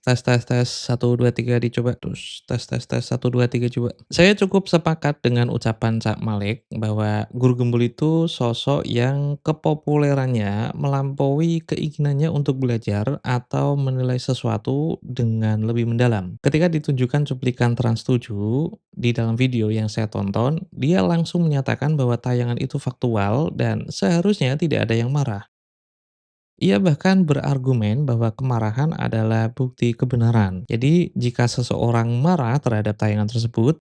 Tes tes tes, 1 2 3 dicoba, terus tes 1 2 3 coba. Saya cukup sepakat dengan ucapan Cak Malik bahwa guru gembul itu sosok yang kepopulerannya melampaui keinginannya untuk belajar atau menilai sesuatu dengan lebih mendalam. Ketika ditunjukkan cuplikan Trans7 di dalam video yang saya tonton, dia langsung menyatakan bahwa tayangan itu faktual dan seharusnya tidak ada yang marah. Ia bahkan berargumen bahwa kemarahan adalah bukti kebenaran. Jadi, jika seseorang marah terhadap tayangan tersebut,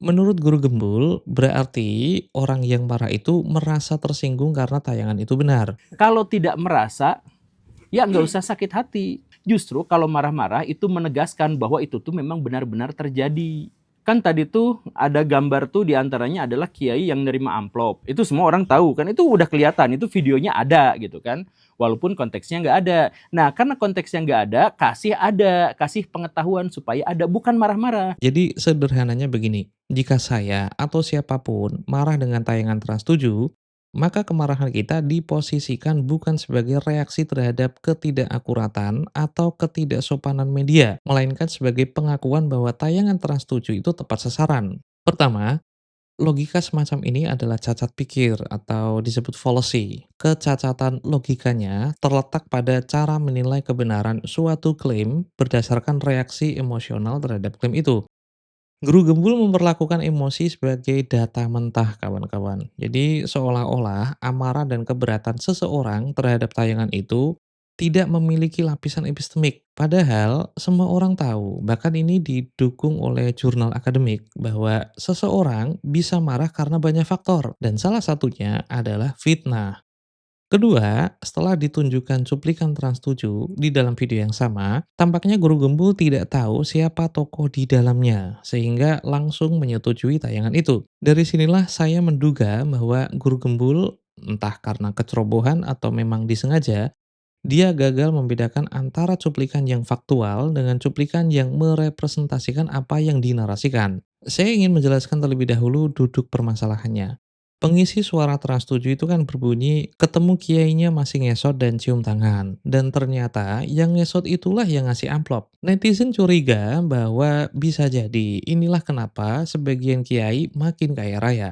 menurut guru gembul, berarti orang yang marah itu merasa tersinggung karena tayangan itu benar. Kalau tidak merasa, ya nggak usah sakit hati. Justru kalau marah-marah itu menegaskan bahwa itu tuh memang benar-benar terjadi. Kan tadi tuh ada gambar tuh diantaranya adalah kiai yang nerima amplop. Itu semua orang tahu kan, itu udah kelihatan, itu videonya ada gitu kan. Walaupun konteksnya nggak ada. Nah karena konteksnya nggak ada, kasih pengetahuan supaya ada, bukan marah-marah. Jadi, sederhananya begini, jika saya atau siapapun marah dengan tayangan Trans7, maka kemarahan kita diposisikan bukan sebagai reaksi terhadap ketidakakuratan atau ketidaksopanan media, melainkan sebagai pengakuan bahwa tayangan Trans7 itu tepat sasaran. Pertama, logika semacam ini adalah cacat pikir atau disebut fallacy. Kecacatan logikanya terletak pada cara menilai kebenaran suatu klaim berdasarkan reaksi emosional terhadap klaim itu. Guru gembul memperlakukan emosi sebagai data mentah, kawan-kawan. Jadi, seolah-olah amarah dan keberatan seseorang terhadap tayangan itu tidak memiliki lapisan epistemik. Padahal, semua orang tahu, bahkan ini didukung oleh jurnal akademik, bahwa seseorang bisa marah karena banyak faktor, dan salah satunya adalah fitnah. Kedua, setelah ditunjukkan cuplikan Trans7 di dalam video yang sama, tampaknya guru gembul tidak tahu siapa tokoh di dalamnya, sehingga langsung menyetujui tayangan itu. Dari sinilah saya menduga bahwa guru gembul, entah karena kecerobohan atau memang disengaja, dia gagal membedakan antara cuplikan yang faktual dengan cuplikan yang merepresentasikan apa yang dinarasikan. Saya ingin menjelaskan terlebih dahulu duduk permasalahannya. Pengisi suara Trans7 itu kan berbunyi, ketemu kiainya masih ngesot dan cium tangan. Dan ternyata yang ngesot itulah yang ngasih amplop. Netizen curiga bahwa bisa jadi inilah kenapa sebagian kiai makin kaya raya.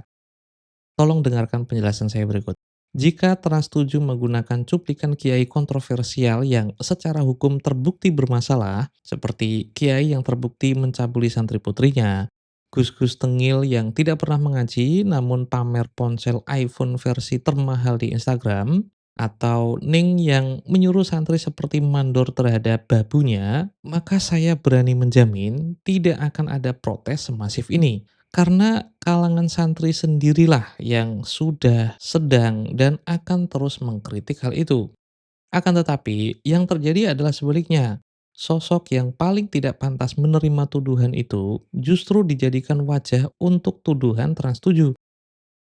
Tolong dengarkan penjelasan saya berikut. Jika Trans7 menggunakan cuplikan kiai kontroversial yang secara hukum terbukti bermasalah, seperti kiai yang terbukti mencabuli santri putrinya, gus-gus tengil yang tidak pernah mengaji namun pamer ponsel iPhone versi termahal di Instagram, atau Ning yang menyuruh santri seperti mandor terhadap babunya, maka saya berani menjamin tidak akan ada protes semasif ini. Karena kalangan santri sendirilah yang sudah, sedang, dan akan terus mengkritik hal itu. Akan tetapi, yang terjadi adalah sebaliknya. Sosok yang paling tidak pantas menerima tuduhan itu justru dijadikan wajah untuk tuduhan Trans7.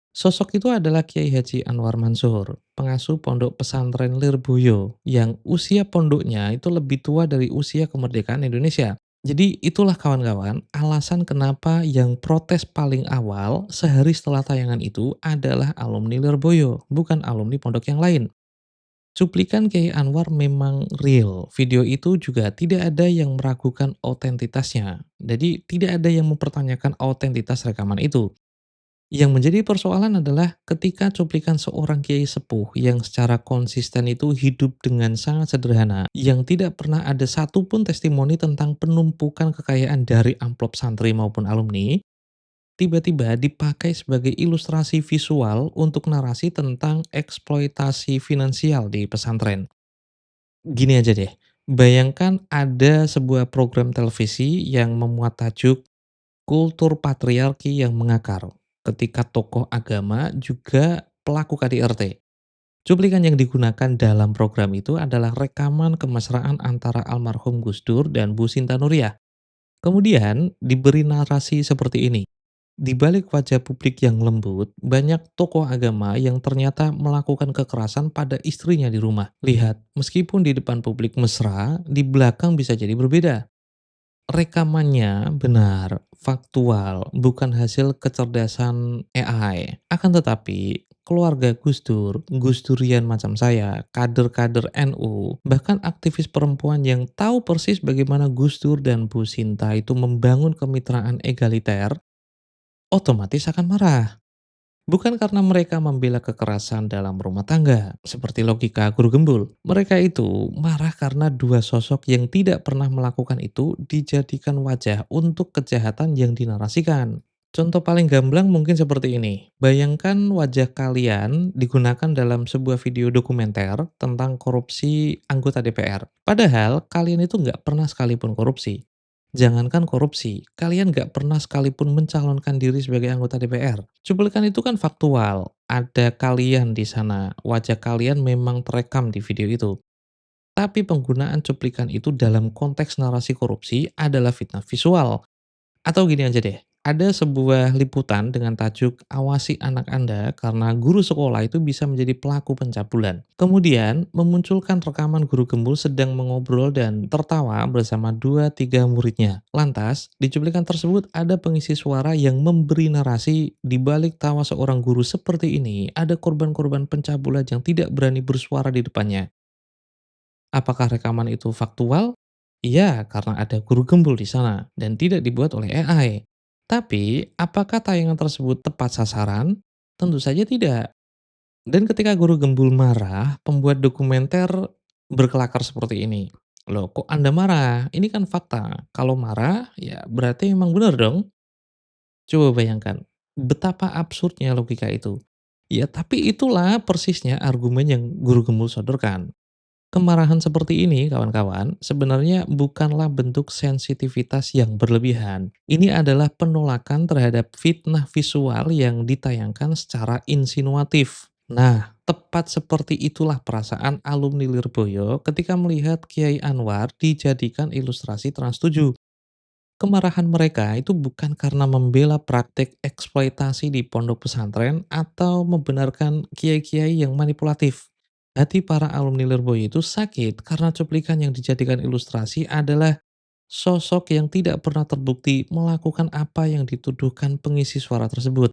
Sosok itu adalah Kiai Haji Anwar Mansur, pengasuh pondok pesantren Lirboyo, yang usia pondoknya itu lebih tua dari usia kemerdekaan Indonesia. Jadi itulah kawan-kawan alasan kenapa yang protes paling awal sehari setelah tayangan itu adalah alumni Lirboyo, bukan alumni pondok yang lain. Cuplikan Kiai Anwar memang real, video itu juga tidak ada yang meragukan otentitasnya. Jadi tidak ada yang mempertanyakan otentitas rekaman itu. Yang menjadi persoalan adalah ketika cuplikan seorang kiai sepuh yang secara konsisten itu hidup dengan sangat sederhana, yang tidak pernah ada satupun testimoni tentang penumpukan kekayaan dari amplop santri maupun alumni, tiba-tiba dipakai sebagai ilustrasi visual untuk narasi tentang eksploitasi finansial di pesantren. Gini aja deh, bayangkan ada sebuah program televisi yang memuat tajuk kultur patriarki yang mengakar, ketika tokoh agama juga pelaku KDRT. Cuplikan yang digunakan dalam program itu adalah rekaman kemesraan antara almarhum Gus Dur dan Bu Sinta Nuriyah. Kemudian diberi narasi seperti ini. Di balik wajah publik yang lembut, banyak tokoh agama yang ternyata melakukan kekerasan pada istrinya di rumah. Lihat, meskipun di depan publik mesra, di belakang bisa jadi berbeda. Rekamannya benar, faktual, bukan hasil kecerdasan AI. Akan tetapi, keluarga Gus Dur, Gus Durian macam saya, kader-kader NU, bahkan aktivis perempuan yang tahu persis bagaimana Gus Dur dan Bu Sinta itu membangun kemitraan egaliter, otomatis akan marah. Bukan karena mereka membela kekerasan dalam rumah tangga, seperti logika guru gembul. Mereka itu marah karena dua sosok yang tidak pernah melakukan itu dijadikan wajah untuk kejahatan yang dinarasikan. Contoh paling gamblang mungkin seperti ini. Bayangkan wajah kalian digunakan dalam sebuah video dokumenter tentang korupsi anggota DPR. Padahal kalian itu nggak pernah sekalipun korupsi. Jangankan korupsi, kalian nggak pernah sekalipun mencalonkan diri sebagai anggota DPR. Cuplikan itu kan faktual. Ada kalian di sana, wajah kalian memang terekam di video itu. Tapi penggunaan cuplikan itu dalam konteks narasi korupsi adalah fitnah visual. Atau gini aja deh, ada sebuah liputan dengan tajuk "Awasi anak Anda karena guru sekolah itu bisa menjadi pelaku pencabulan". Kemudian memunculkan rekaman guru gembul sedang mengobrol dan tertawa bersama 2-3 muridnya. Lantas, di cuplikan tersebut ada pengisi suara yang memberi narasi di balik tawa seorang guru seperti ini, ada korban-korban pencabulan yang tidak berani bersuara di depannya. Apakah rekaman itu faktual? Iya, karena ada guru gembul di sana dan tidak dibuat oleh AI. Tapi, apakah tayangan tersebut tepat sasaran? Tentu saja tidak. Dan ketika guru gembul marah, pembuat dokumenter berkelakar seperti ini. Loh, kok Anda marah? Ini kan fakta. Kalau marah, ya berarti memang benar dong. Coba bayangkan, betapa absurdnya logika itu. Ya, tapi itulah persisnya argumen yang guru gembul sodorkan. Kemarahan seperti ini, kawan-kawan, sebenarnya bukanlah bentuk sensitivitas yang berlebihan. Ini adalah penolakan terhadap fitnah visual yang ditayangkan secara insinuatif. Nah, tepat seperti itulah perasaan alumni Lirboyo ketika melihat Kiai Anwar dijadikan ilustrasi Trans 7. Kemarahan mereka itu bukan karena membela praktek eksploitasi di pondok pesantren atau membenarkan kiai-kiai yang manipulatif. Hati para alumni Lirboyo itu sakit karena cuplikan yang dijadikan ilustrasi adalah sosok yang tidak pernah terbukti melakukan apa yang dituduhkan pengisi suara tersebut.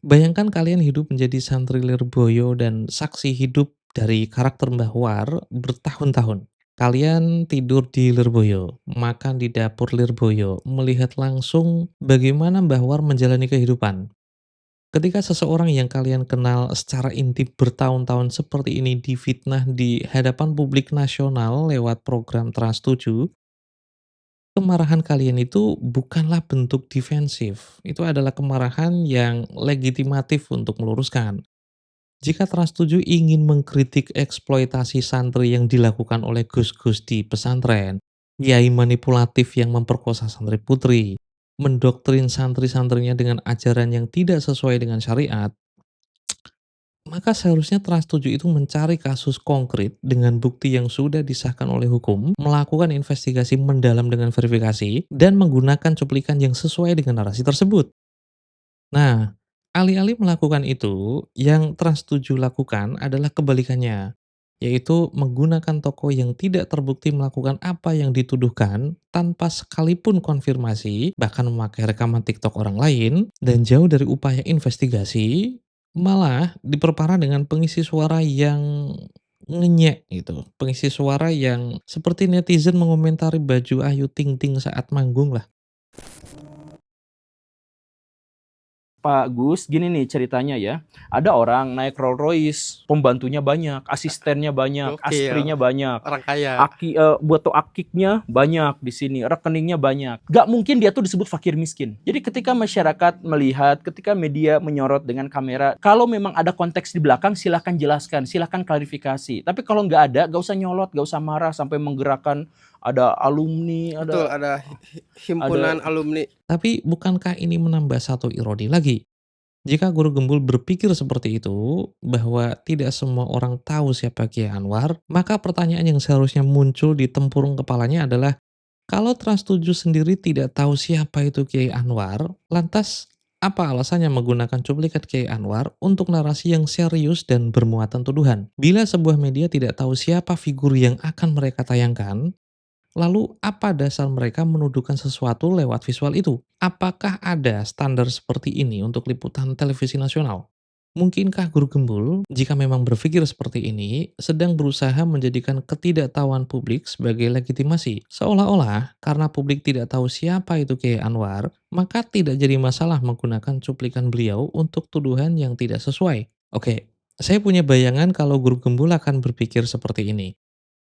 Bayangkan kalian hidup menjadi santri Lirboyo dan saksi hidup dari karakter Mbah War bertahun-tahun. Kalian tidur di Lirboyo, makan di dapur Lirboyo, melihat langsung bagaimana Mbah War menjalani kehidupan. Ketika seseorang yang kalian kenal secara intim bertahun-tahun seperti ini difitnah di hadapan publik nasional lewat program Trans 7, kemarahan kalian itu bukanlah bentuk defensif. Itu adalah kemarahan yang legitimatif untuk meluruskan. Jika Trans 7 ingin mengkritik eksploitasi santri yang dilakukan oleh gus-gus di pesantren, kiai manipulatif yang memperkosa santri putri, mendoktrin santri-santrinya dengan ajaran yang tidak sesuai dengan syariat, maka seharusnya Trans 7 itu mencari kasus konkret dengan bukti yang sudah disahkan oleh hukum, melakukan investigasi mendalam dengan verifikasi, dan menggunakan cuplikan yang sesuai dengan narasi tersebut. Nah, alih-alih melakukan itu, yang Trans 7 lakukan adalah kebalikannya, yaitu menggunakan tokoh yang tidak terbukti melakukan apa yang dituduhkan tanpa sekalipun konfirmasi, bahkan memakai rekaman TikTok orang lain, dan jauh dari upaya investigasi, malah diperparah dengan pengisi suara yang ngenyek gitu. Pengisi suara yang seperti netizen mengomentari baju Ayu Ting Ting saat manggung lah. Pak Gus, gini nih ceritanya ya. Ada orang naik Rolls Royce, pembantunya banyak, asistennya banyak, Gokil, astrinya banyak, orang kaya. buat akiknya banyak di sini, rekeningnya banyak. Gak mungkin dia tuh disebut fakir miskin. Jadi ketika masyarakat melihat, ketika media menyorot dengan kamera, kalau memang ada konteks di belakang, silahkan jelaskan, silahkan klarifikasi. Tapi kalau nggak ada, gak usah nyolot, gak usah marah sampai menggerakkan ada alumni, Betul, ada himpunan alumni. Tapi bukankah ini menambah satu ironi lagi? Jika guru gembul berpikir seperti itu, bahwa tidak semua orang tahu siapa Kiai Anwar, maka pertanyaan yang seharusnya muncul di tempurung kepalanya adalah, kalau Trans 7 sendiri tidak tahu siapa itu Kiai Anwar, lantas apa alasannya menggunakan cuplikan Kiai Anwar untuk narasi yang serius dan bermuatan tuduhan? Bila sebuah media tidak tahu siapa figur yang akan mereka tayangkan, lalu apa dasar mereka menuduhkan sesuatu lewat visual itu? Apakah ada standar seperti ini untuk liputan televisi nasional? Mungkinkah Guru Gembul, jika memang berpikir seperti ini, sedang berusaha menjadikan ketidaktahuan publik sebagai legitimasi? Seolah-olah karena publik tidak tahu siapa itu Kiai Anwar, maka tidak jadi masalah menggunakan cuplikan beliau untuk tuduhan yang tidak sesuai. Oke, saya punya bayangan kalau Guru Gembul akan berpikir seperti ini.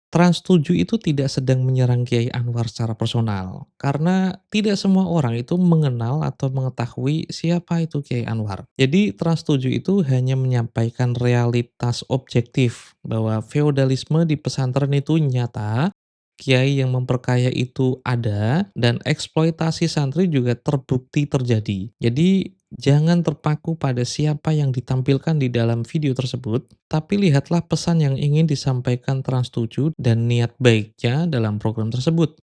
Trans 7 itu tidak sedang menyerang Kiai Anwar secara personal, karena tidak semua orang itu mengenal atau mengetahui siapa itu Kiai Anwar. Jadi Trans 7 itu hanya menyampaikan realitas objektif bahwa feodalisme di pesantren itu nyata, kiai yang memperkaya itu ada, dan eksploitasi santri juga terbukti terjadi. Jadi jangan terpaku pada siapa yang ditampilkan di dalam video tersebut, tapi lihatlah pesan yang ingin disampaikan Trans 7 dan niat baiknya dalam program tersebut.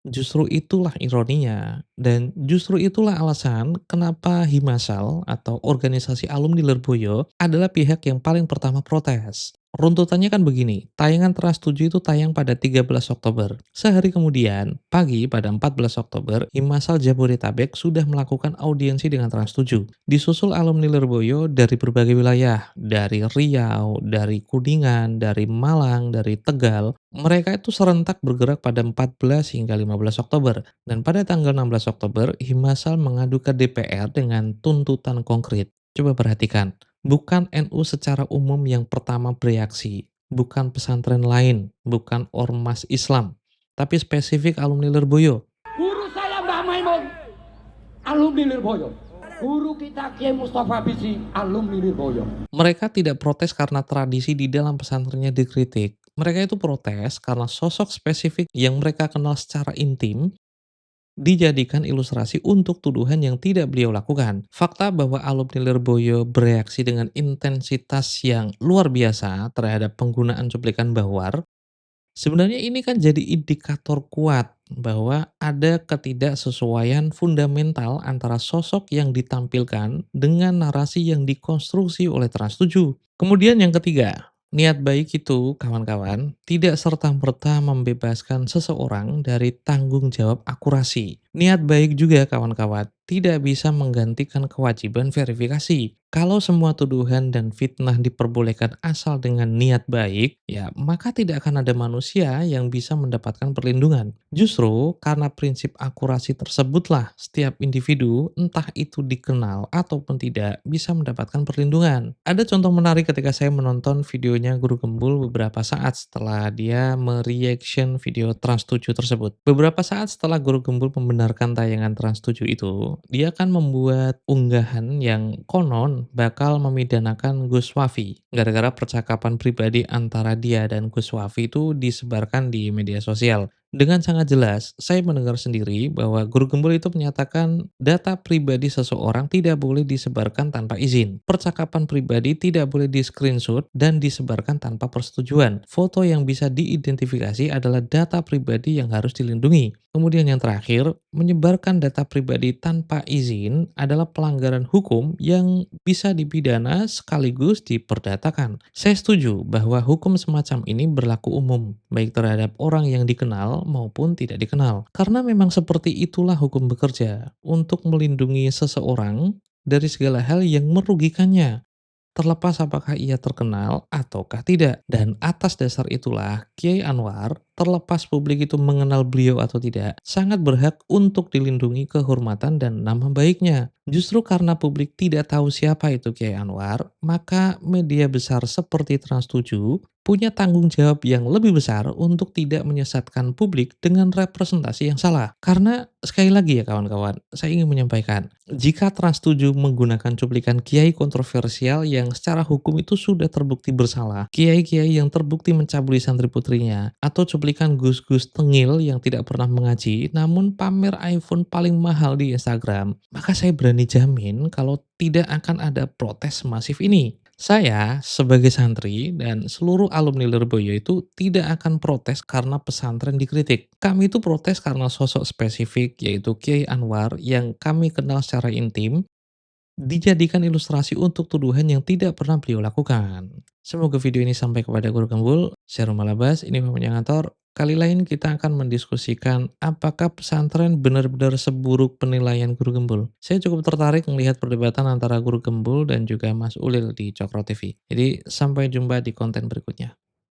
Justru itulah ironinya, dan justru itulah alasan kenapa Himasal atau organisasi alumni Lirboyo adalah pihak yang paling pertama protes. Runtutannya kan begini, tayangan Trans 7 itu tayang pada 13 Oktober. Sehari kemudian, pagi pada 14 Oktober, Himasal Jabodetabek sudah melakukan audiensi dengan Trans 7. Disusul alumni Lirboyo dari berbagai wilayah, dari Riau, dari Kuningan, dari Malang, dari Tegal. Mereka itu serentak bergerak pada 14 hingga 15 Oktober. Dan pada tanggal 16 Oktober, Himasal mengadu ke DPR dengan tuntutan konkret. Coba perhatikan, bukan NU secara umum yang pertama bereaksi, bukan pesantren lain, bukan ormas Islam, tapi spesifik alumni Lirboyo. Guru saya Mbah Maimun, alumni Lirboyo. Guru kita Kiai Mustafa Bisri, alumni Lirboyo. Mereka tidak protes karena tradisi di dalam pesantrennya dikritik. Mereka itu protes karena sosok spesifik yang mereka kenal secara intim dijadikan ilustrasi untuk tuduhan yang tidak beliau lakukan. Fakta bahwa alumni Lirboyo bereaksi dengan intensitas yang luar biasa terhadap penggunaan cuplikan Bahwar, sebenarnya ini kan jadi indikator kuat bahwa ada ketidaksesuaian fundamental antara sosok yang ditampilkan dengan narasi yang dikonstruksi oleh Trans 7. Kemudian yang ketiga, niat baik itu, kawan-kawan, tidak serta-merta membebaskan seseorang dari tanggung jawab akurasi. Niat baik juga, kawan-kawan, tidak bisa menggantikan kewajiban verifikasi. Kalau semua tuduhan dan fitnah diperbolehkan asal dengan niat baik, ya maka tidak akan ada manusia yang bisa mendapatkan perlindungan. Justru karena prinsip akurasi tersebutlah setiap individu, entah itu dikenal ataupun tidak, bisa mendapatkan perlindungan. Ada contoh menarik ketika saya menonton videonya Guru Gembul beberapa saat setelah dia mereaction video Trans 7 tersebut. Beberapa saat setelah Guru Gembul membenarkan tayangan Trans 7 itu, dia akan membuat unggahan yang konon bakal memidanakan Gus Wafi. Gara-gara percakapan pribadi antara dia dan Gus Wafi itu disebarkan di media sosial. Dengan sangat jelas, saya mendengar sendiri bahwa Guru Gembul itu menyatakan data pribadi seseorang tidak boleh disebarkan tanpa izin. Percakapan pribadi tidak boleh di-screenshot dan disebarkan tanpa persetujuan. Foto yang bisa diidentifikasi adalah data pribadi yang harus dilindungi. Kemudian yang terakhir, menyebarkan data pribadi tanpa izin adalah pelanggaran hukum yang bisa dipidana sekaligus diperdatakan. Saya setuju bahwa hukum semacam ini berlaku umum, baik terhadap orang yang dikenal maupun tidak dikenal. Karena memang seperti itulah hukum bekerja, untuk melindungi seseorang dari segala hal yang merugikannya, terlepas apakah ia terkenal ataukah tidak. Dan atas dasar itulah, Kiai Anwar, terlepas publik itu mengenal beliau atau tidak, sangat berhak untuk dilindungi kehormatan dan nama baiknya. Justru karena publik tidak tahu siapa itu Kiai Anwar, maka media besar seperti Trans 7 punya tanggung jawab yang lebih besar untuk tidak menyesatkan publik dengan representasi yang salah. Karena sekali lagi ya kawan-kawan, saya ingin menyampaikan, jika Trans 7 menggunakan cuplikan kiai kontroversial yang secara hukum itu sudah terbukti bersalah, kiai-kiai yang terbukti mencabuli santri putrinya, atau cuplikan gus-gus tengil yang tidak pernah mengaji namun pamer iPhone paling mahal di Instagram, maka saya berani jamin kalau tidak akan ada protes masif ini. Saya sebagai santri dan seluruh alumni Lirboyo itu tidak akan protes karena pesantren dikritik. Kami itu protes karena sosok spesifik yaitu Kiai Anwar yang kami kenal secara intim dijadikan ilustrasi untuk tuduhan yang tidak pernah beliau lakukan. Semoga video ini sampai kepada Guru Gembul. Saya Malabas, ini Muhammad Yangator. kali lain kita akan mendiskusikan apakah pesantren benar-benar seburuk penilaian Guru Gembul. Saya cukup tertarik melihat perdebatan antara Guru Gembul dan juga Mas Ulil di Cokro TV. Jadi sampai jumpa di konten berikutnya.